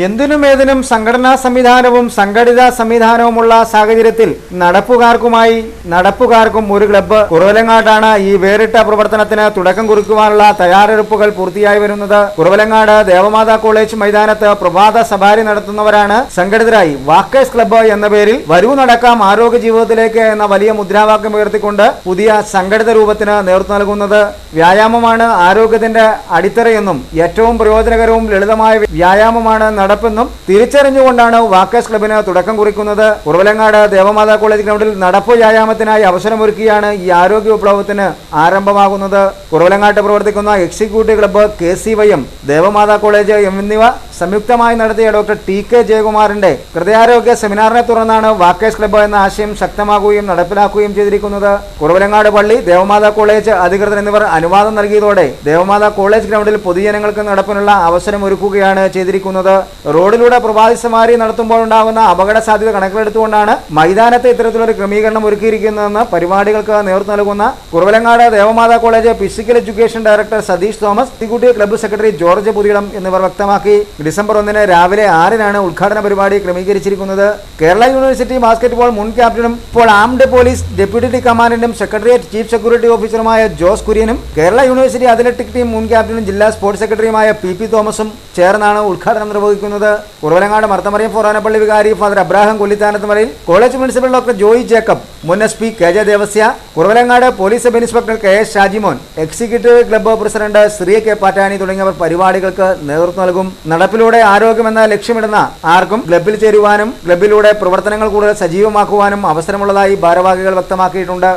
എന്തിനും ഏതിനും സംഘടനാ സംവിധാനവും സംഘടിത സംവിധാനവുമുള്ള സാഹചര്യത്തിൽ നടപ്പുകാർക്കും ഒരു ക്ലബ്ബ് കുറവലങ്ങാടാണ് ഈ വേറിട്ട പ്രവർത്തനത്തിന് തുടക്കം കുറിക്കുവാനുള്ള തയ്യാറെടുപ്പുകൾ പൂർത്തിയായി വരുന്നത്. കുറവലങ്ങാട് ദേവമാതാ കോളേജ് മൈതാനത്ത് പ്രഭാത സവാരി നടത്തുന്നവരാണ് സംഘടിതരായി വാക്കേഴ്സ് ക്ലബ്ബ് എന്ന പേരിൽ വരൂ നടക്കാം ആരോഗ്യ ജീവിതത്തിലേക്ക് എന്ന വലിയ മുദ്രാവാക്യം ഉയർത്തിക്കൊണ്ട് പുതിയ സംഘടിത രൂപത്തിന് നേതൃത്വം നൽകുന്നത്. വ്യായാമമാണ് ആരോഗ്യത്തിന്റെ അടിത്തറയെന്നും ഏറ്റവും പ്രയോജനകരവും ലളിതമായ വ്യായാമമാണ് നടപ്പെന്നും തിരിച്ചറിഞ്ഞുകൊണ്ടാണ് വാക്കേഴ്സ് ക്ലബിന് തുടക്കം കുറിക്കുന്നത്. കുറവലങ്ങാട് ദേവമാതാ കോളേജ് ഗ്രൗണ്ടിൽ നടപ്പ് വ്യായാമത്തിനായി അവസരമൊരുക്കിയാണ് ഈ ആരോഗ്യ വിപ്ലവത്തിന് ആരംഭമാകുന്നത്. കുറവലങ്ങാട്ട് പ്രവർത്തിക്കുന്ന executive club KCYM, Devamatha college എന്നിവ സംയുക്തമായി നടത്തിയ ഡോക്ടർ TK ജയകുമാറിന്റെ ഹൃദയാരോഗ്യ സെമിനാറിനെ തുടർന്നാണ് വാക്കേഴ്സ് ക്ലബ്ബ് എന്ന ആശയം ശക്തമാക്കുകയും നടപ്പിലാക്കുകയും ചെയ്തിരിക്കുന്നത്. കുറവലങ്ങാട് പള്ളി, ദേവമാതാ കോളേജ് അധികൃതർ എന്നിവർ അനുവാദം നൽകിയതോടെ ദേവമാതാ കോളേജ് ഗ്രൗണ്ടിൽ പൊതുജനങ്ങൾക്ക് നടപ്പിനുള്ള അവസരം ഒരുക്കുകയാണ് ചെയ്തിരിക്കുന്നത്. റോഡിലൂടെ പ്രഭാതി സവാരി നടത്തുമ്പോൾ ഉണ്ടാകുന്ന അപകട സാധ്യത കണക്കിലെടുത്തുകൊണ്ടാണ് മൈതാനത്ത് ഇത്തരത്തിലൊരു ക്രമീകരണം ഒരുക്കിയിരിക്കുന്നതെന്ന് പരിപാടികൾക്ക് നേതൃത്വം നൽകുന്ന Kuravilangad Devamatha college physical education director Satheesh Thomas, executive club secretary George Puthiyidam എന്നിവർ വ്യക്തമാക്കി. ഡിസംബർ 1 രാവിലെ 6 ഉദ്ഘാടന പരിപാടി ക്രമീകരിച്ചിരിക്കുന്നത്. കേരള യൂണിവേഴ്സിറ്റി ബാസ്കറ്റ്ബോൾ മുൻ ക്യാപ്റ്റനും ഇപ്പോൾ ആംഡ് പോലീസ് ഡെപ്യൂട്ടി കമാൻഡന്റും സെക്രട്ടേറിയറ്റ് ചീഫ് സെക്യൂരിറ്റി ഓഫീസറുമായ ജോസ് കുര്യനും കേരള യൂണിവേഴ്സിറ്റി അത്ലറ്റിക് ടീം മുൻ ക്യാപ്റ്റനും ജില്ലാ സ്പോർട്സ് സെക്രട്ടറിയുമായ PP തോമസും ചേർന്നാണ് ഉദ്ഘാടനം നിർവഹിക്കുന്നത്. കുറവലങ്ങാട് മർത്തമറിയം ഫൊറാനപ്പള്ളി വികാരി ഫാദർ അബ്രാഹം കൊല്ലിത്താനത്തുമലയിൽ, college principal doctor Joy Jacob, മുൻ SP KJ Devasya, Kuravilangad police sub inspector KS Shajimon, executive club president Shri K Pattani തുടങ്ങിയവർ പരിപാടികൾക്ക് നേതൃത്വം നൽകും. നടപ്പിലൂടെ ആരോഗ്യമെന്ന ലക്ഷ്യമിടുന്ന ആർക്കും ക്ലബ്ബിൽ ചേരുവാനും ക്ലബ്ബിലൂടെ പ്രവർത്തനങ്ങൾ കൂടുതൽ സജീവമാക്കുവാനും അവസരമുള്ളതായി ഭാരവാഹികൾ വ്യക്തമാക്കിയിട്ടുണ്ട്.